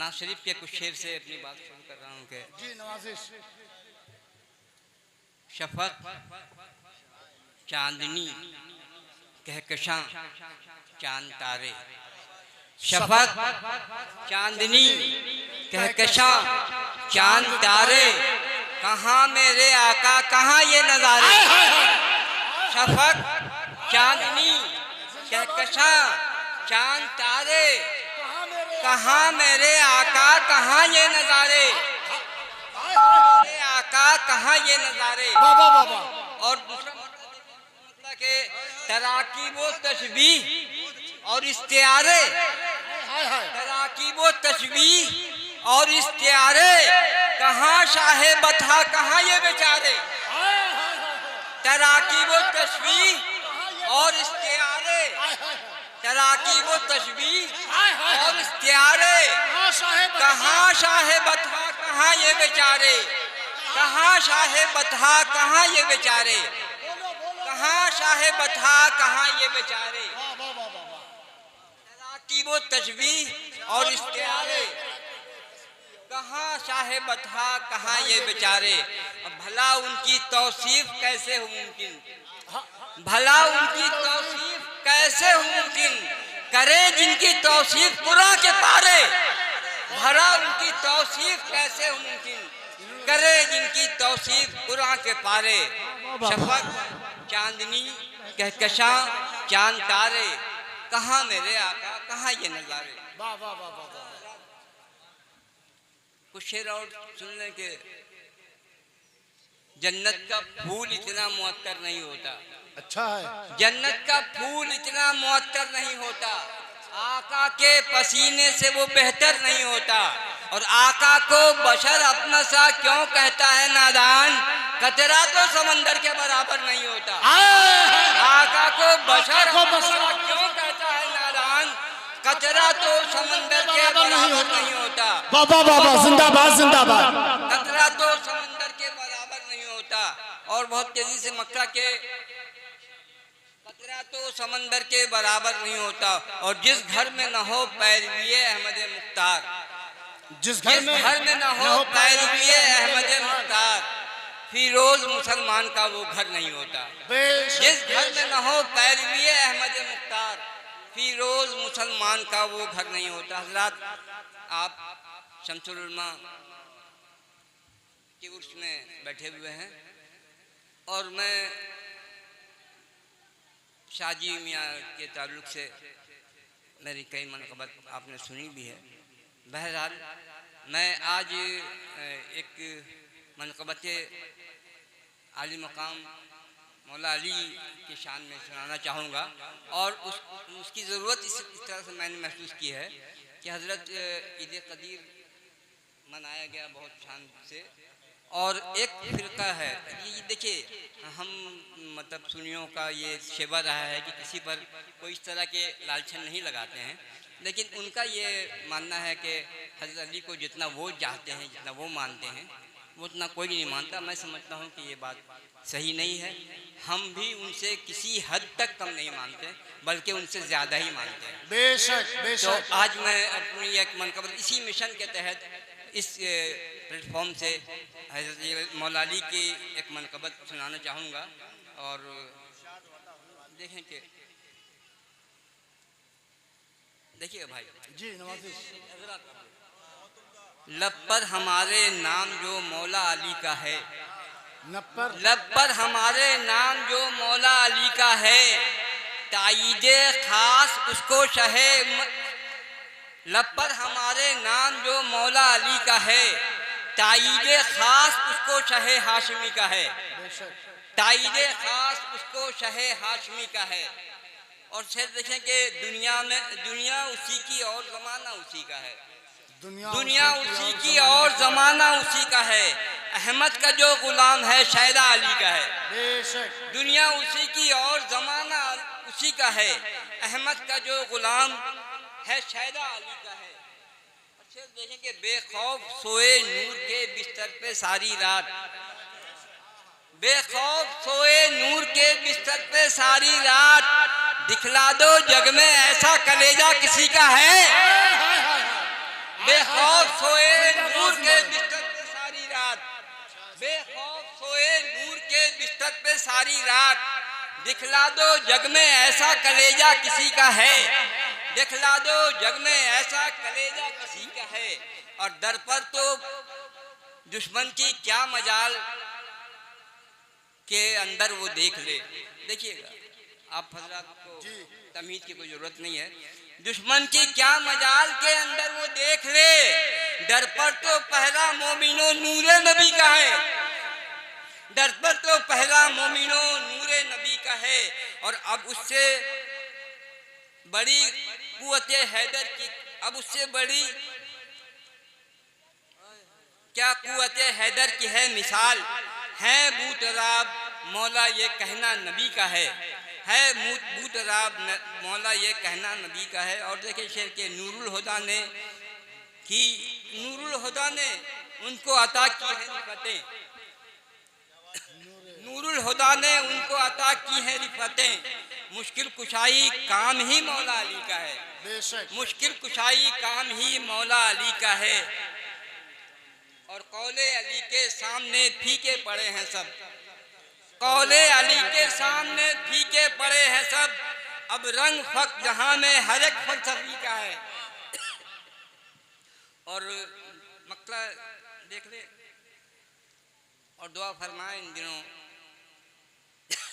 नाज शरीफ के कुछ शेर से अपनी बात शुरू कर रहा हूँ कि जी नवाजिश। शफक चांदनी कहकशां चांद तारे, शफक चांदनी कहकशां चांद तारे, कहाँ मेरे आका कहाँ ये नजारे। शफक चांदनी कहकशां चांद तारे, कहाँ मेरे आका कहाँ ये नजारे, मेरे आका कहाँ ये नजारे। बाबा बाबा। और दूसरा मतलब के तराकीब व तशबीह और इस्तिआरे, तराकीब व तशबीह और इस्तिआरे, कहाँ शाहे बता कहाँ ये बेचारे। तराकीब व तशबीह और इस्तिआरे, तराकीब व तशबीह और इस्तिआरे, कहाँ शाहे बता कहाँ ये बेचारे, कहाँ शाहे बता कहाँ ये बेचारे, कहाँ शाहे बता कहाँ ये बेचारे। तराकीब व तशबीह और इस्तिआरे, कहाँ शाहे बता कहाँ ये बेचारे। भला उनकी तौसीफ कैसे हो मुमकिन, भला उनकी तौसीफ कैसे हो मुमकिन, करे जिनकी तौसीफ कुरान के पारे। भला उनकी तौसीफ कैसे हो मुमकिन, करे जिनकी तौसीफ कुरान के पारे। शफक चांदनी कहकशां चांद तारे, कहाँ मेरे आका कहाँ ये नजारे। कुछ शेर और सुनने के, जन्नत का फूल इतना मुअत्तर नहीं होता, अच्छा है। जन्नत का फूल इतना मुअत्तर नहीं होता, आका के पसीने से वो बेहतर नहीं होता। और आका को बशर अपना सा क्यों कहता है नादान, कतरा तो समंदर के बराबर नहीं होता। आका को बशर अपना सा क्यों कहता है नादान, कतरा तो समंदर के बराबर नहीं होता। बाबा बाबा जिंदाबाद जिंदाबाद। कतरा तो समंदर के बराबर नहीं होता। और बहुत तेजी से मक्का के, कतरा तो समंदर के बराबर नहीं होता। और जिस घर में न हो पैरवी अहमद मुख्तार, जिस घर में न हो पैरवी अहमद मुख्तार, फिरोज मुसलमान का वो घर नहीं होता। जिस घर में न हो पैरवी अहमद मुख्तार, फिरोज मुसलमान का वो घर नहीं होता। हजरात, आप शमसुल उलमा के उर्स में बैठे हुए हैं और मैं शाजी मियाँ के ताल्लुक से मेरी कई मनक़बत आपने सुनी भी है। बहरहाल मैं आज एक मनक़बत आली मकाम मौला अली की शान में सुनाना चाहूँगा। और उसकी ज़रूरत इस तरह से मैंने महसूस की है कि हज़रत ईद क़दीर मनाया गया बहुत शान से, और एक फ़िरका है ये देखिए, हम मतलब सुन्नियों का ये शेवा रहा है कि किसी पर कोई इस तरह के लालछन नहीं लगाते हैं, लेकिन उनका ये मानना है कि हज़रत अली को जितना वो चाहते हैं, जितना वो मानते हैं, वो उतना कोई नहीं मानता। मैं समझता हूँ कि ये बात सही नहीं है। हम भी उनसे किसी हद तक कम नहीं मानते, बल्कि उनसे ज़्यादा ही मानते हैं। बेशक बेशक। तो आज मैं अपनी एक मनक़बत इसी मिशन के तहत इस प्लेटफॉर्म से हज़रत मौला अली की एक मनक़बत सुनाना चाहूँगा। और देखें कि देखिए भाई जी नवाजिश। लब पर हमारे नाम जो मौला अली का है, नप्पर लब पर हमारे नाम जो मौला अली का है, ताईदे खास उसको शहे। लब पर हमारे नाम जो मौला अली का है, ताईदे खास उसको शहे हाशमी का है, ताईदे खास उसको शहे हाशमी का है। और फिर देखें कि दुनिया उसी की और ज़माना उसी का है, दुनिया उसी की और ज़माना उसी का है। अहमद का जो गुलाम है शैदा अली का है। दुनिया उसी की और ज़माना उसी का है। अहमद का जो गुलाम है शैदा अली का है। अच्छा देखें कि बेखौफ सोए नूर के बिस्तर पे सारी रात, बेखौफ सोए नूर के बिस्तर पे सारी रात, दिखला दो जग में ऐसा कलेजा किसी का है। बेखौफ सोए नूर के बिस्तर पे सारी रात, बेखौफ सोए नूर के बिस्तर पे सारी रात। दिखला दो जग में ऐसा कलेजा किसी का है, दिखला दो जग में ऐसा कलेजा किसी का है। और दर पर तो दुश्मन की क्या मजाल के अंदर वो देख ले। देखिएगा, आप हजरात को तमीज की कोई जरूरत नहीं है। दुश्मन की क्या मजाल के अंदर वो देख ले, दर पर तो पहला मोमिनो नूरे नबी का है, दर पर तो पहला मोमिनो नूरे नबी का है। और अब उससे बड़ी कुव्वत हैदर की, अब उससे बड़ी क्या कुव्वत हैदर की है मिसाल। है बूतराब मौला ये कहना नबी का है बूतराब मौला ये कहना नबी का है। और देखिए शेर के नूरुल हुदा ने उनको अता की है रिफतें, नूरुल हुदा ने उनको अता की है रिफतें। मुश्किल कुशाई काम ही मौला अली का है, मुश्किल कुशाई काम ही मौला अली का है। और कौले अली के सामने फीके पड़े हैं सब, कौले अली के सामने फीके पड़े हैं सब। अब रंग फक जहां में हर एक फलसफी का है। और मकला देख ले और दुआ फरमाए। इन दिनों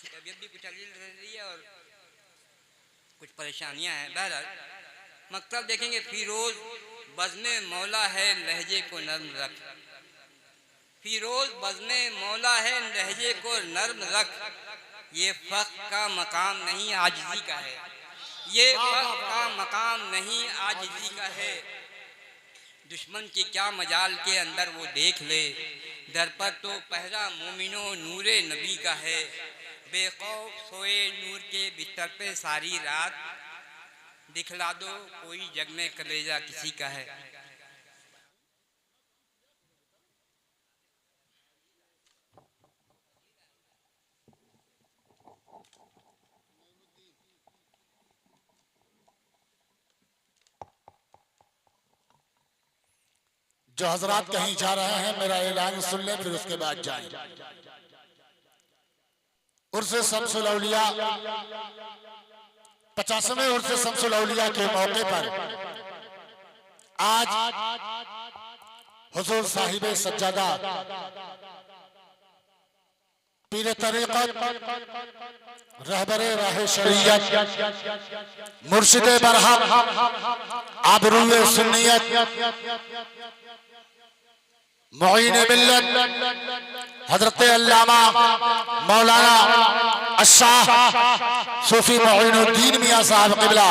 तबीयत भी कुछ अलील रही है और कुछ परेशानियां हैं। बहरहाल मकसद देखेंगे, फिरोज बज़्मे मौला है लहजे को नर्म रख, फिरोज बज़्मे मौला है लहजे को नर्म रख। ये फ़ख्र का मकाम नहीं आजिज़ी का है, ये फ़ख्र का मकाम नहीं आजिज़ी का है। दुश्मन की क्या मजाल के अंदर वो देख ले, दर पर तो पहला मोमिनो नूरे नबी का है। बेखौफ सोए नूर के बिस्तर पे सारी रात, दिखला दो कोई जग में कलेजा किसी का है। जो हजरात कहीं जा रहे हैं मेरा ऐलान सुन ले, फिर उसके बाद जाएं। उर्से शम्सुल औलिया 50वें उर्से शम्सुल औलिया के मौके पर आज हुजूर साहिबे सज्जादा पीर तरीक़त रहबरे राह शरीयत मुर्शिदे बरहम आबरूए सुन्नियत मुईन मिल्लत हजरत अल्लामा मौलाना अशाह सूफी मुईनुद्दीन मियां साहब क़िबला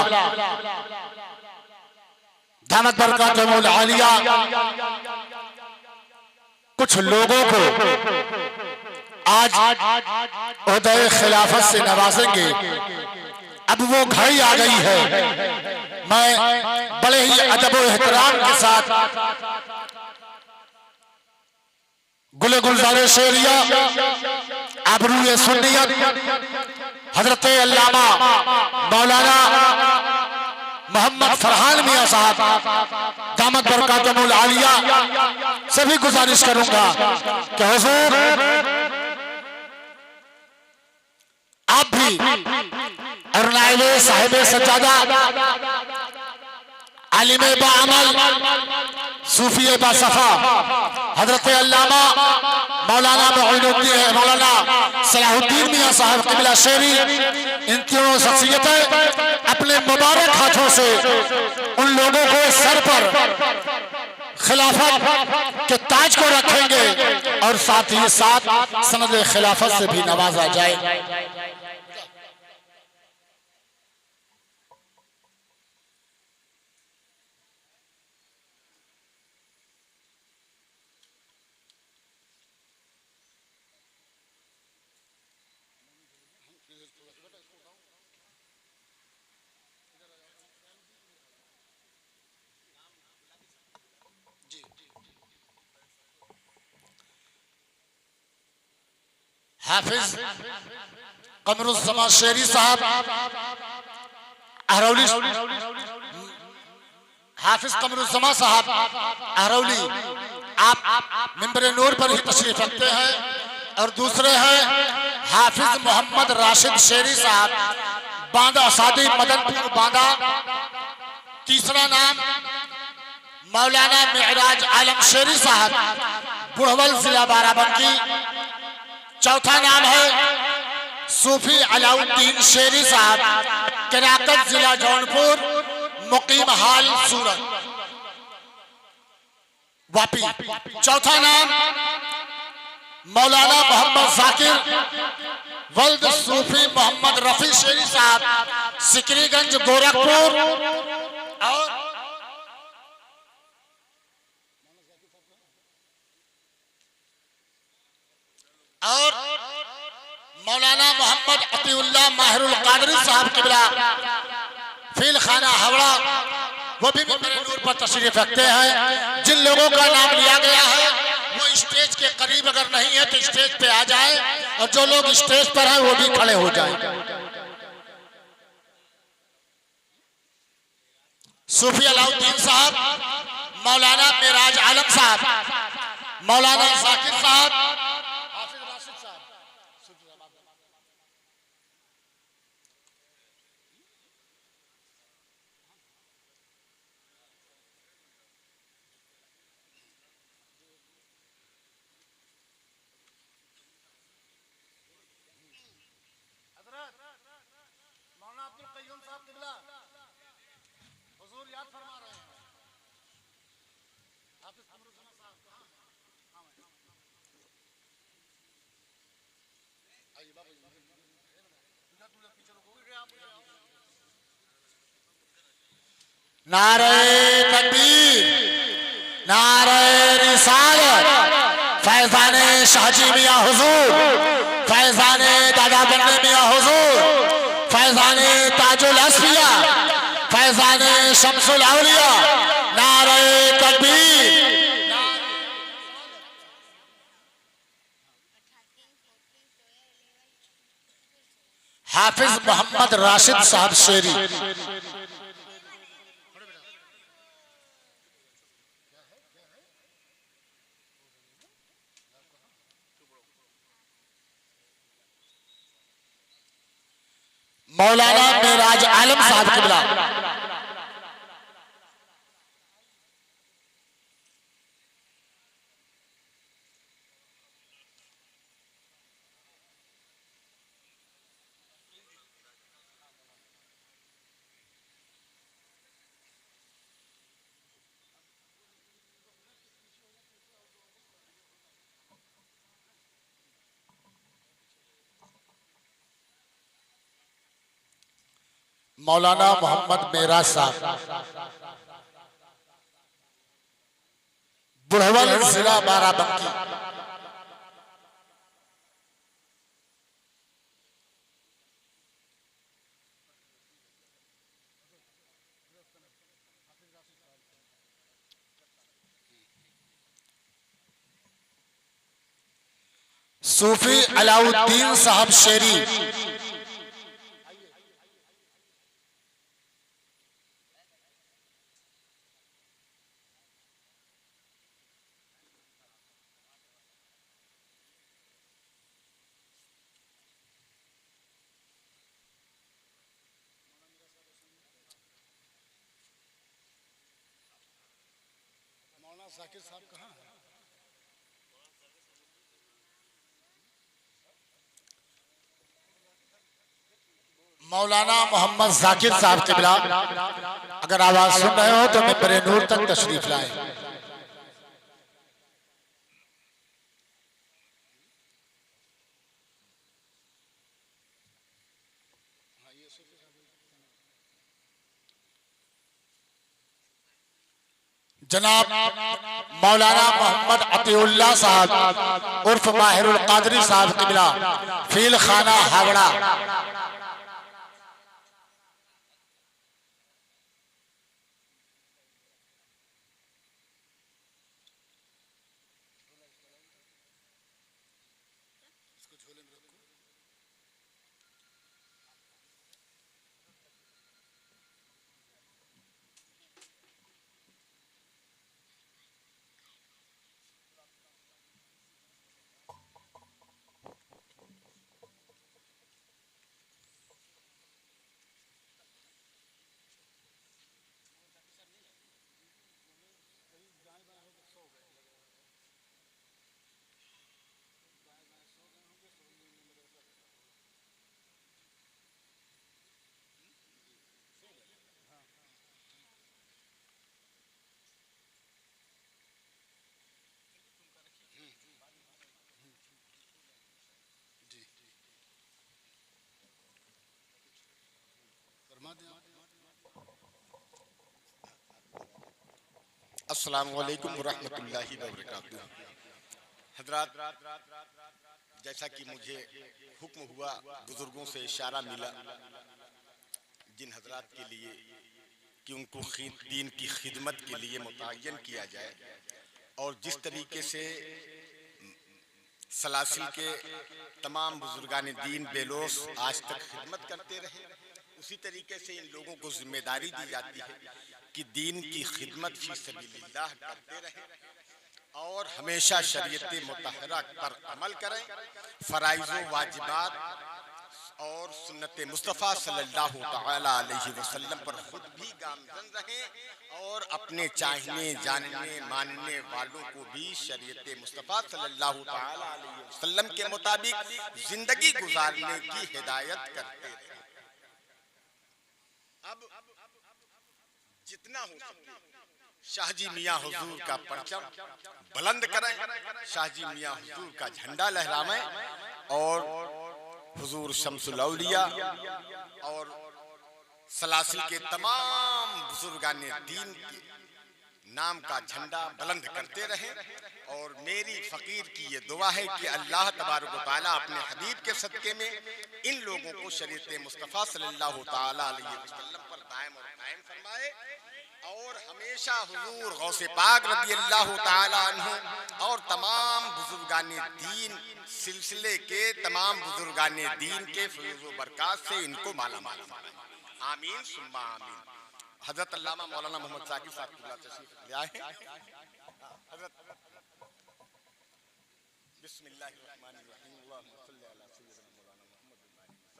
दामत बरकातुहुल आलिया कुछ लोगों को आज ओहदे खिलाफत से नवाजेंगे। अब वो घड़ी आ गई है। मैं बड़े ही अदब और एहतराम के साथ गुले गुलजारे शेरिया आबरूए सुन्नियत हजरत अल्लामा मौलाना मोहम्मद फरहान मियां साहब दामत बरकातुहुल आलिया से भी गुजारिश करूंगा कि हुजूर आप भी और नाइबे साहिबे सज्जादा आलिमे बाअमल सूफी बासफा हजरत अल्लामा मौलाना मुईनुद्दीन मौलाना सलाहुद्दीन मियां साहब क़िबला शेरी, इन तीनों शख्सियतें अपने मुबारक हाथों से उन लोगों को सर पर खिलाफत के ताज को रखेंगे और साथ ही साथ सनद खिलाफत से भी नवाजा जाए। हाफिज कमरुज़्ज़मान शेरी साहब अहरौली हाफिज कमरुज़्ज़मा साहब अहरौली, आप मिंबर नूर पर ही तशरीफ रखते हैं। और दूसरे हैं हाफिज मोहम्मद राशिद शेरी साहब, बांदा सादी मदनपुर बांदा। तीसरा नाम मौलाना मेहराज आलम शेरी साहब, बुढ़वल जिला बाराबंकी। चौथा नाम है सूफी अलाउद्दीन शेरी साहब, किराकत जिला जौनपुर, मुकीम हाल सूरत वापी। चौथा नाम मौलाना मोहम्मद जाकिर वल्द सूफी मोहम्मद रफी शेरी साहब, सिकरीगंज गोरखपुर। और मौलाना मोहम्मद अतीउल्लाह माहिरुल कादरी साहब किबला फील खाना हावड़ा, वो भी मिंबर नूर पर तशरीफ रखते हैं। जिन लोगों का नाम लिया गया है वो स्टेज के करीब अगर नहीं है तो स्टेज पे आ जाए, और जो लोग स्टेज पर हैं वो भी खड़े हो जाए। सूफी अलाउद्दीन साहब, मौलाना मेराज आलम साहब, मौलाना जाकिर साहब, हाफिज राशिद साहब। मौलाना अब्दुल कय्यूम साहब किबला हुजूर याद फरमा रहे हैं। हाफिज कमरुज़्ज़मा साहब कहां हैं? आइए बाबू जी, नारे तकबीर, नारे रिसालत, फैज़ाने शाहजी मियां हुजूर, फैज़ाने दादा बन्ने मियां हुजूर, फैज़ाने ताजुल अस्फिया, फैज़ाने शम्सुल औलिया। नारे तकबीर। हाफिज मोहम्मद राशिद साहब शेरी, मौलाना मेराज आलम साहब किबला, मौलाना मोहम्मद मेराज साहब, बुढ़वल जिला बाराबंकी। सूफी अलाउद्दीन साहब शेरी, जाकिर साहब कहां हैं? मौलाना मोहम्मद जाकिर साहब किबला, अगर आवाज सुन रहे हो तो मिंबर नूर तक तशरीफ लाएं। जनाब मौलाना मोहम्मद अतीउल्लाह साहब उर्फ माहिरुल कादरी साहब किबला फील खाना हावड़ा। अस्सलाम वालेकुम वरहमतुल्लाहि वबरकातुहू। हजरात, जैसा कि मुझे हुक्म हुआ, बुजुर्गों से इशारा मिला जिन हजरात के लिए कि उनको दीन की खिदमत के लिए मुतय्यन किया जाए, और जिस तरीके से सलासिल के तमाम बुजुर्गान दीन बेलोस आज तक खिदमत करते रहे, उसी तरीके से इन लोगों को जिम्मेदारी दी जाती है कि दीन की खिदमत फी सबीलिल्लाह करते रहें और हमेशा शरीयत मुतहरा पर अमल करें, फराइज़ व वाजिबात और सुन्नत मुस्तफ़ा सल्लल्लाहु तआला अलैहि वसल्लम पर खुद भी गामज़न रहें और अपने चाहने जानने मानने वालों को भी शरीयत मुस्तफ़ा सल्लल्लाहु तआला अलैहि वसल्लम के मुताबिक जिंदगी गुजारने की हिदायत करते रहें। अब जितना हो सके शाहजी मियाँ हुजूर का परचम बुलंद करें, शाहजी मियाँ हुजूर का झंडा लहराएं और हुजूर शम्सुल औलिया और सलासिल के तमाम बुजुर्गाने दीन के नाम का झंडा बुलंद करते रहें। और मेरी फकीर की ये दुआ है कि अल्लाह तबारक व तआला अपने हबीब के सदके में इन लोगों को शरीयत मुस्तफ़ा सल्लल्लाहु तआला अलैहि वसल्लम पर दायम और कायम फरमाए और हमेशा हुजूर गौसे पाक रज़ी अल्लाह तआला अन्हु और तमाम बुजुर्गाने दीन सिलसिले के तमाम बुजुर्गाने दीन के फैज़ व बरक़ात से इनको माला माल फरमाए। आमीन सुम्मा आमीन। हजरत अल्लामा मौलाना मोहम्मद साकिब साहब तशरीफ ले आए हैं। हजरत बिस्मिल्लाहिर्रहमानिर्रहीम, अल्लाहुम्मा सल्लि अला सय्यिदिना मौलाना मुहम्मद सल्लल्लाहु अलैहि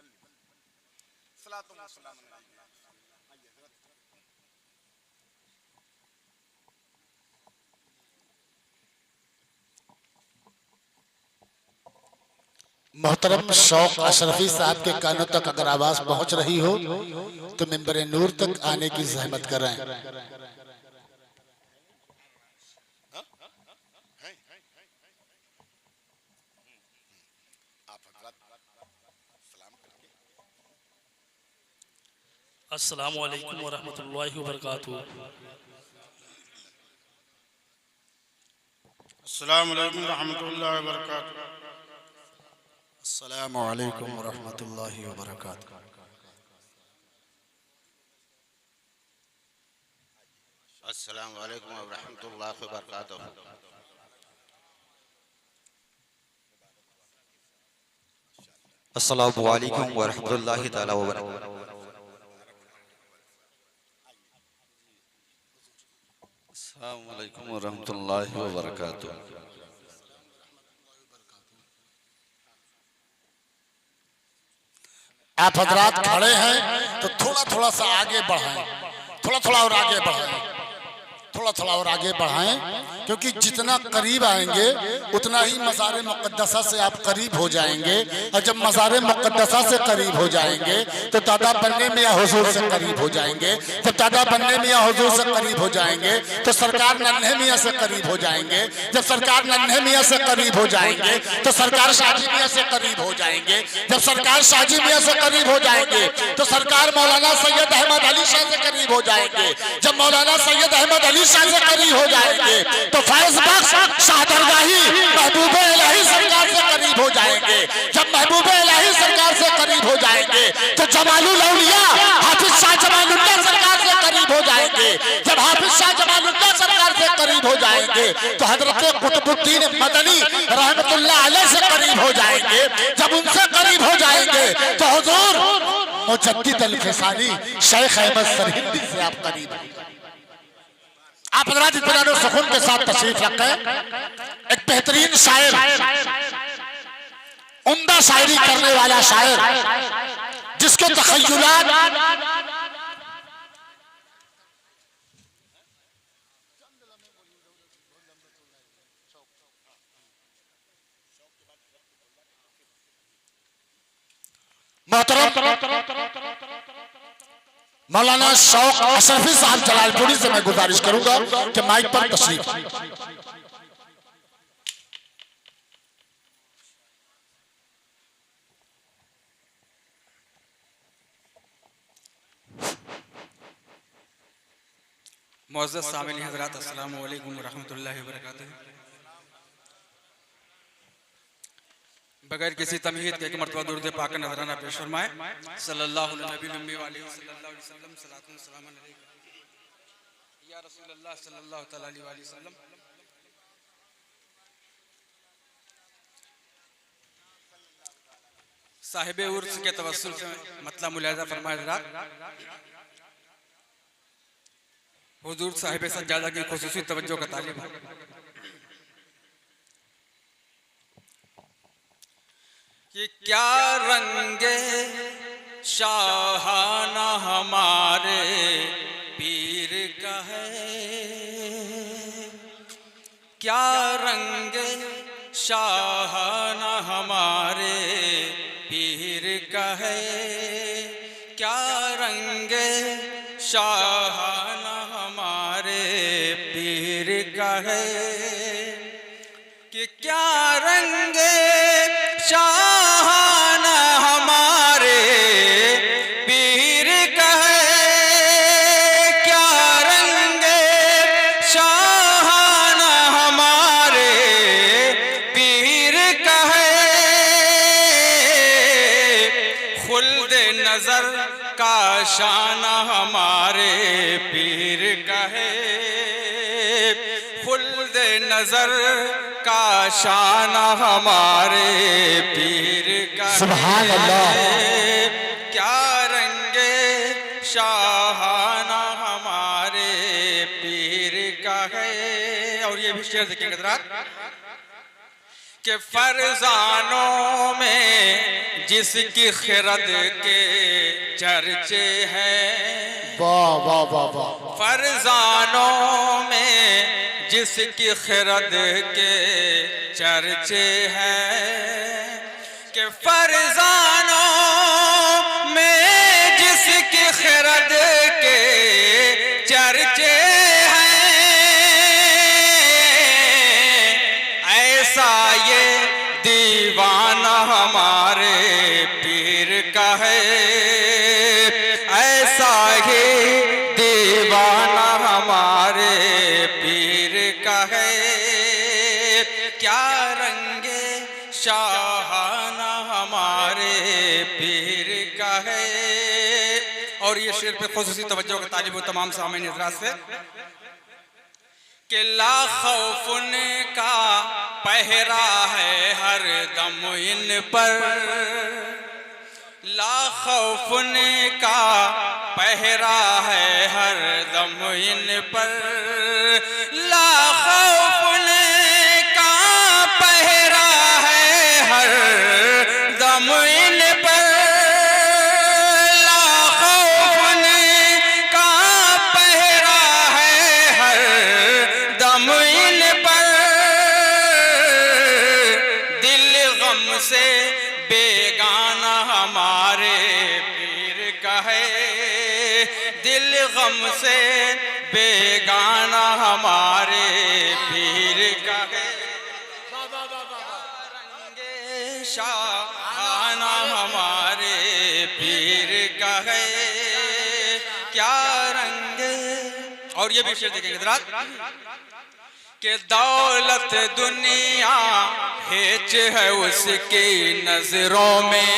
वसल्लम। मोहतरम शौक अशरफी साहब के कानों तक अगर आवाज पहुंच रही हो तो मिंबर नूर तक आने की जहमत करें। अस्सलामु अलैकुम वरहमतुल्लाहि वबरकातुहू। अस्सलामु अलैकुम रहमतुल्लाहि वबरकातुहू। अस्सलामु अलैकुम वरहमतुल्लाहि वबरकातुहू। अस्सलामु अलैकुम रहमतुल्लाहि वबरकातुहू। अस्सलामु अलैकुम वरहमतुल्लाहि ताला वबरकातुहू। अस्सलामु अलैकुम वरहमतुल्लाहि वबरकातुहू। आप हजरात खड़े हैं तो थोड़ा थोड़ा सा आगे बढ़ाएं, थोड़ा थोड़ा और आगे बढ़ाएं, थोड़ा थोड़ा और आगे बढ़ाएं, क्योंकि जितना करीब आएंगे उतना ही मज़ार मुक़द्दसा से आप करीब हो जाएंगे। और जब मज़ार मुक़द्दसा से करीब हो जाएंगे तो दादा बनने में या हुजूर से करीब हो जाएंगे। जब दादा बनने में या हुजूर से करीब हो जाएंगे तो सरकार नन्हे मियाँ से करीब हो जाएंगे। जब सरकार नन्हे मियाँ से करीब हो जाएंगे तो सरकार शाहजी मियाँ से करीब हो जाएंगे। जब सरकार शाहजी मियाँ से करीब हो जाएंगे तो सरकार मौलाना सैयद अहमद अली शाह से करीब हो जाएंगे। जब मौलाना सैयद अहमद अली शाह से करीब हो जाएंगे तो फैज़ बख्श शाहदरगाही महबूबे इलाही सरकार से करीब हो जाएंगे। जब महबूबे इलाही सरकार से करीब हो जाएंगे तो जमालुल औलिया हाफिज शाह जमालुल्लाह सरकार से करीब हो जाएंगे। जब हाफिज शाह जमालुल्लाह सरकार से करीब हो जाएंगे तो हजरत कुतुबुद्दीन मदनी रहमतुल्लाह अलैह से करीब हो जाएंगे। जब उनसे करीब हो जाएंगे तो हुजूर मुजद्दिद अल-फ़िसानी शेख अहमद सरहिंदी से आप करीब हैं। आप हजरात इत्मीनान और सुकून के साथ तशरीफ रखें। एक बेहतरीन शायर, उम्दा शायरी करने वाला शायर, जिसके तखय्युलात मौलाना शौक अशरफी साहब जलालपुरी से मैं गुजारिश करूंगा कि माइक पर तशरीफ। मुअज़्ज़ज़ सामिन हज़रात, अस्सलामु अलैकुम व रहमतुल्लाहि व बरकातुहू। बगैर किसी तमहीद के एक मरतबा दुरूद पाक नज़राना पेश फरमाएं। सल्लल्लाहु अलैहि वसल्लम, सलातुन व सलामुन अलैका या रसूलल्लाह सल्लल्लाहु तआला अलैहि वसल्लम। साहिब उर्स के तवस्सुल से मतलब मुलाहिज़ा फरमाए हज़रात, हुजूर साहिब सज्जादा की खुसूसी तवज्जो का तालिब है कि क्या रंगे शाहाना हमारे पीर का है, क्या रंगे शाहाना हमारे पीर का है, क्या रंगे शाहाना हमारे पीर का है, कि क्या रंगे शाहाना हमारे पीर का है, क्या रंगे शाहाना हमारे पीर का है, खुल्द नजर का शाना हमारे पीर का है, खुल्द नजर का शाना हमारे पीर का सुभान अल्लाह। है, क्या रंगे शाहाना हमारे पीर का है। और ये भी शेर देखेंगे हज़रात कि फरजानों में जिसकी खिरद के चर्चे हैं, वाह वाह वाह वाह, फरजानों में जिसकी खिरद के चर्चे हैं, कि फरजानों में जिसकी खिरद के चर्चे हैं, ऐसा ये दीवाना हमारे पीर का है, ऐसा ही दीवाना हमारे पीर का है, क्या रंगे शाहाना हमारे पीर का है। और ये शेर पे खुसूसी तवज्जो का तालिब तमाम सामीन हज़रात से कि ला खौफुन का पहरा है हर दम इन पर, ला खौफुन का पहरा है हर दम इन पर, ला खौफुन का पहरा है हर दम इन पर, ला खौफुन का पहरा है हर दम इन पर, दिल गम से बेगाना हमारे पीर का है, दिल गम से बेगाना हमारे पीर का है, रंगे शाहाना हमारे पीर का है, क्या रंगे। और ये भी शेर देखेंगे हज़रात कि दौलत दुनिया हेच है उसकी नजरों में,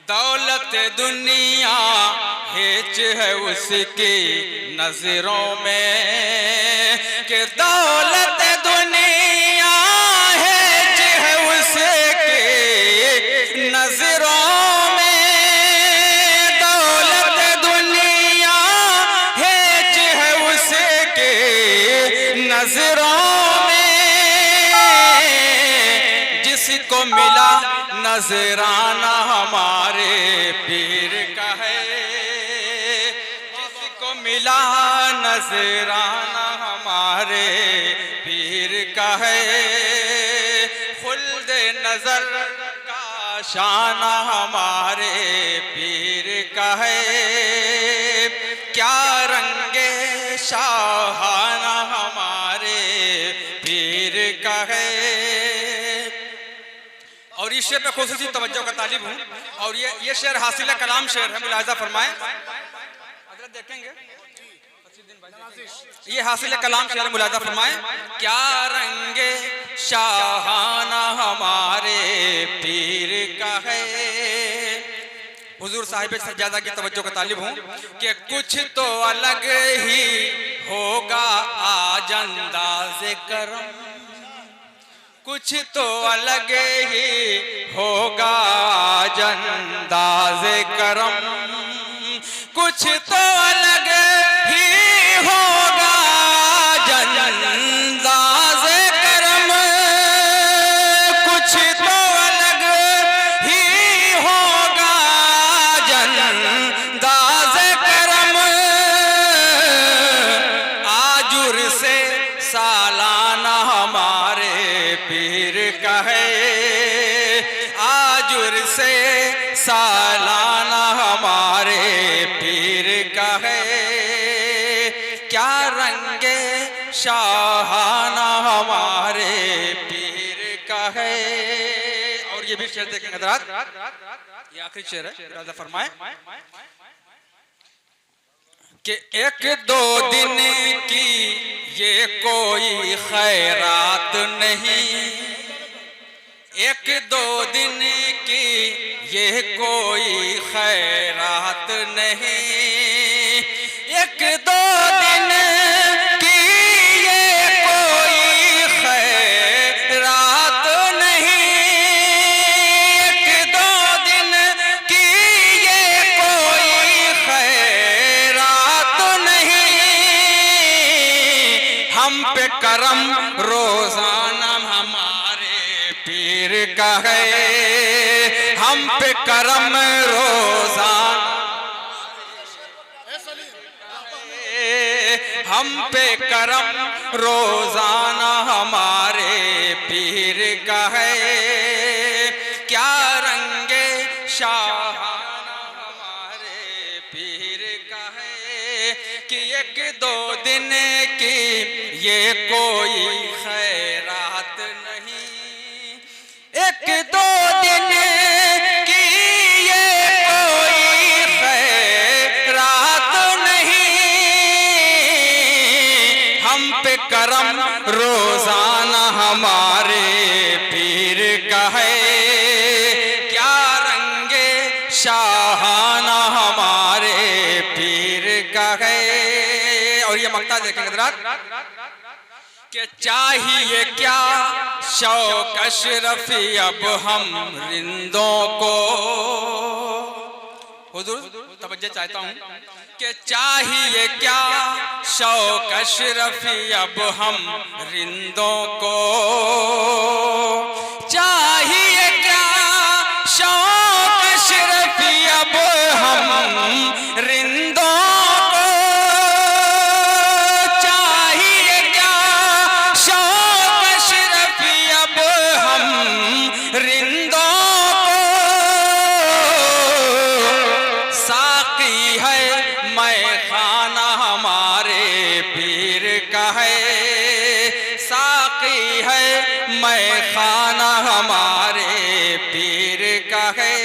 दौलत दुनिया हेच है उसकी नजरों में, कि दौलत दुनिया हेच है उसकी नजरों में, दौलत दुनिया हेच है उसकी नजरों में, जिसको मिला नजराना हमारे पीर का है, जिसको मिला नजराना हमारे पीर का है, खुल्द नजर का शाना हमारे पीर का है, क्या रंगे शाहाना हमारे पीर का है। और इस इस शेर पे खुसूसी तवज्जो का तालिब हूँ। और ये शेर हासिल कलाम शेर है, मुलाहिजा फरमाएं। हज़रत देखेंगे ये हासिल कलाम शेर, मुलाहिजा फरमाएं। क्या रंगे शाहाना हमारे पीर का है। हुजूर साहिब सज्जादा की तवज्जो का तालिब हूँ कि कुछ तो अलग ही होगा आज अंदाज़े करम, कुछ तो अलग ही होगा आज अंदाज़े करम, कुछ तो अलग ही होगा आज अंदाज़े करम, कुछ तो अलग ही होगा आज अंदाज़े करम। आजुर से सालाना हमारे पीर का है, आजुर से सालाना हमारे पीर का है। क्या रंगे शाहाना हमारे पीर का है। और ये भी शेर देखेंगे हज़रात, ये आखिरी शेर है, राजा फरमाए कि एक दो दिन की ये कोई खैरात नहीं, एक दो दिन की ये कोई खैरात नहीं, एक दो दिन की ये कोई खैरात नहीं, एक दो दिन की ये कोई खैरात नहीं। हम पे करम रोजाना हमारे पीर का है, हम पे करम रोजाना, हम पे करम रोजाना हमारे पीर का है। क्या रंगे शाहाना हमारे पीर का है कि एक दो दिन की ये कोई खैरात नहीं, एक दो दिन की ये कोई खैरात नहीं। हम पे करम रोजाना हमारे पीर का है। क्या रंगे शाहाना हमारे पीर का है। और ये मक्ता देखेंगे हज़रात कि चाहिए क्या शौक अशरफी अब हम रिंदों को। हुजूर तवज्जो चाहता हूँ कि चाहिए क्या शौक अशरफी अब हम रिंदों को, चाहिए क्या शौक अशरफी अब हम रिंदों को, चाहिए क्या शौक अशरफी अब हम रिंदों को। साकी है मैं खाना हमारे पीर का है, साकी है मैं खाना हमारे पीर का है।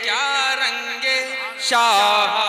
क्या रंगे शाह